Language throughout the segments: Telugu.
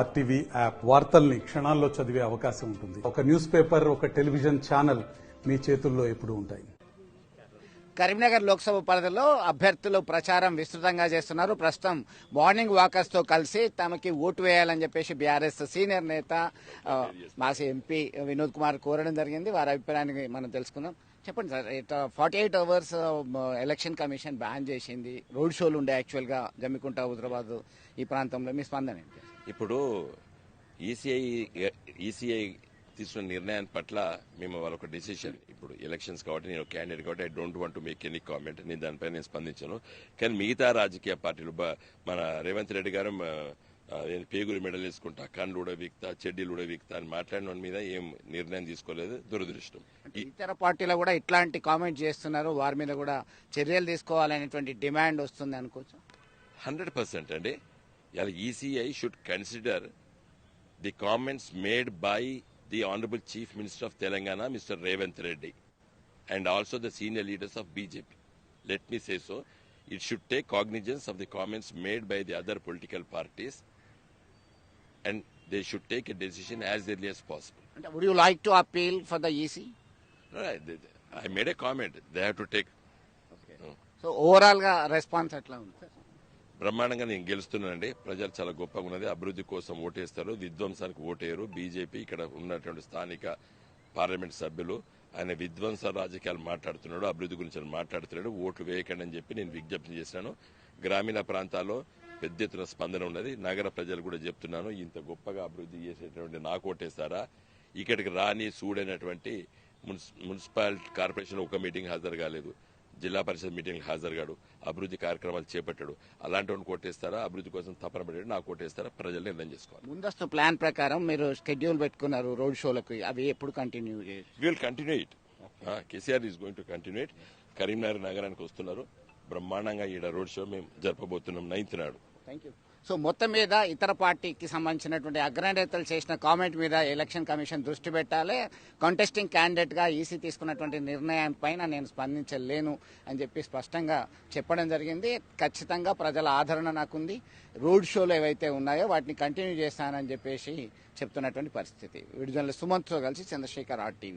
ఆర్టీవీ యాప్ వార్తల్ని క్షణాల్లో చదివే అవకాశం ఉంటుంది. ఒక న్యూస్ పేపర్, ఒక టెలివిజన్ ఛానల్ మీ చేతుల్లో ఎప్పుడూ ఉంటాయి. కరీంనగర్ లోక్సభ పరిధిలో అభ్యర్థులు ప్రచారం విస్తృతంగా చేస్తున్నారు. ప్రస్తుతం మార్నింగ్ వాకర్స్ తో కలిసి తమకి ఓటు వేయాలని చెప్పేసి బీఆర్ఎస్ సీనియర్ నేత మాజీ ఎంపీ వినోద్ కుమార్ కోరడం జరిగింది. వారి అభిప్రాయాన్ని మనం తెలుసుకుందాం. చెప్పండి sir, 48 hours election commission ban చేసింది. రోడ్ షోలు ఉండే యాక్చువల్ గా జమ్మికుంట, హైదరాబాద్ ఈ ప్రాంతంలో. మీ స్పందన ఏంటి? ఇప్పుడు ఈసీఐ తీసుకున్న నిర్ణయాన్ని పట్ల మేము వాళ్ళొక డెసిషన్, ఇప్పుడు ఎలక్షన్స్ కాబట్టి నేను క్యాండిడేట్ కాబట్టి I don't want to make any comment, నేను దానిపై నేను స్పందించాను. కానీ మిగతా రాజకీయ పార్టీలు మన రేవంత్ రెడ్డి గారు పేగులు మెడల్ వేసుకుంటా, కళ్ళు కూడా వీక్తా, చెడ్డీలు కూడా వీక్తా అని మాట్లాడిన మీద ఏం నిర్ణయం తీసుకోలేదు. దురదృష్టం. ఇతర పార్టీలు కూడా ఇట్లాంటి కామెంట్ చేస్తున్నారు, వారి మీద కూడా చర్యలు తీసుకోవాలనేటువంటి డిమాండ్ వస్తుంది అనుకోవచ్చు. 100% అండి. ఇలా ECI should consider the comments made by the Honorable Chief Minister of Telangana, Mr. Revanth Reddy, and also the senior leaders of BJP. Let me say so. It should take cognizance of the comments made by the other political parties, and they should take a decision as early as possible. And would you like to appeal for the EC? No, I made a comment. They have to take. Okay. No. So overall ga response atla undi. బ్రహ్మాండంగా నేను గెలుస్తున్నానండి. ప్రజలు చాలా గొప్పగా ఉన్నది. అభివృద్ధి కోసం ఓటేస్తారు, విధ్వంసానికి ఓటేయరు. బీజేపీ ఇక్కడ ఉన్నటువంటి స్థానిక పార్లమెంట్ సభ్యులు ఆయన విధ్వంస రాజకీయాలు మాట్లాడుతున్నాడు, అభివృద్ధి గురించి మాట్లాడుతున్నాడు. ఓట్లు వేయకండి అని చెప్పి నేను విజ్ఞప్తి చేసినాను. గ్రామీణ ప్రాంతాల్లో పెద్ద ఎత్తున స్పందన ఉన్నది. నగర ప్రజలు కూడా చెప్తున్నాను, ఇంత గొప్పగా అభివృద్ధి చేసేటువంటి నాకు ఓటేస్తారా? ఇక్కడికి రాని సూడైనటువంటి మున్సిపాలిటీ కార్పొరేషన్ ఒక మీటింగ్ హాజరు కాలేదు, జిల్లా పరిషత్ మీటింగ్ హాజరుగాడు, అభివృద్ధి కార్యక్రమాలు చేపట్టాడు. అలాంటి వాడిని కొట్టేస్తారా? అభివృద్ధి కోసం తపన పడ్డాడు, నాకు కొట్టేస్తారా? ప్రజలు నిర్ణయం చేసుకోవాలి. ముందస్తు ప్లాన్ ప్రకారం మీరు షెడ్యూల్ పెట్టుకున్నారు రోడ్ షోలకు, అవి ఎప్పుడు కంటిన్యూ చేయాలి? Will continue it. KCR is going to continue it. Karimnagar నగరానికి వస్తున్నారు, బ్రహ్మాండంగా ఈడ రోడ్ షో మేము జరపబోతున్నాం 9th నాడు. Thank you. సో మొత్తం మీద ఇతర పార్టీకి సంబంధించినటువంటి అగ్రనేతలు చేసిన కామెంట్ మీద ఎలక్షన్ కమిషన్ దృష్టి పెట్టాలి. కంటెస్టింగ్ క్యాండిడేట్ గా ఈసీ తీసుకున్నటువంటి నిర్ణయం పైన నేను స్పందించలేను అని చెప్పి స్పష్టంగా చెప్పడం జరిగింది. ఖచ్చితంగా ప్రజల ఆదరణ నాకుంది. రోడ్ షోలు ఏవైతే ఉన్నాయో వాటిని కంటిన్యూ చేస్తానని చెప్పేసి చెప్తున్నటువంటి పరిస్థితి. విడుదల సుమంత్తో కలిసి చంద్రశేఖర్, RTV,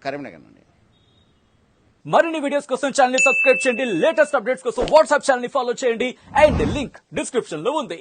కరీంనగర్ నుండి. మరిన్ని వీడియోస్ కోసం ఛానల్ ని సబ్స్క్రైబ్ చేయండి. లేటెస్ట్ అప్డేట్స్ కోసం వాట్సాప్ ఛానల్ ని ఫాలో చేయండి. అండ్ లింక్ డిస్క్రిప్షన్ లో ఉంది.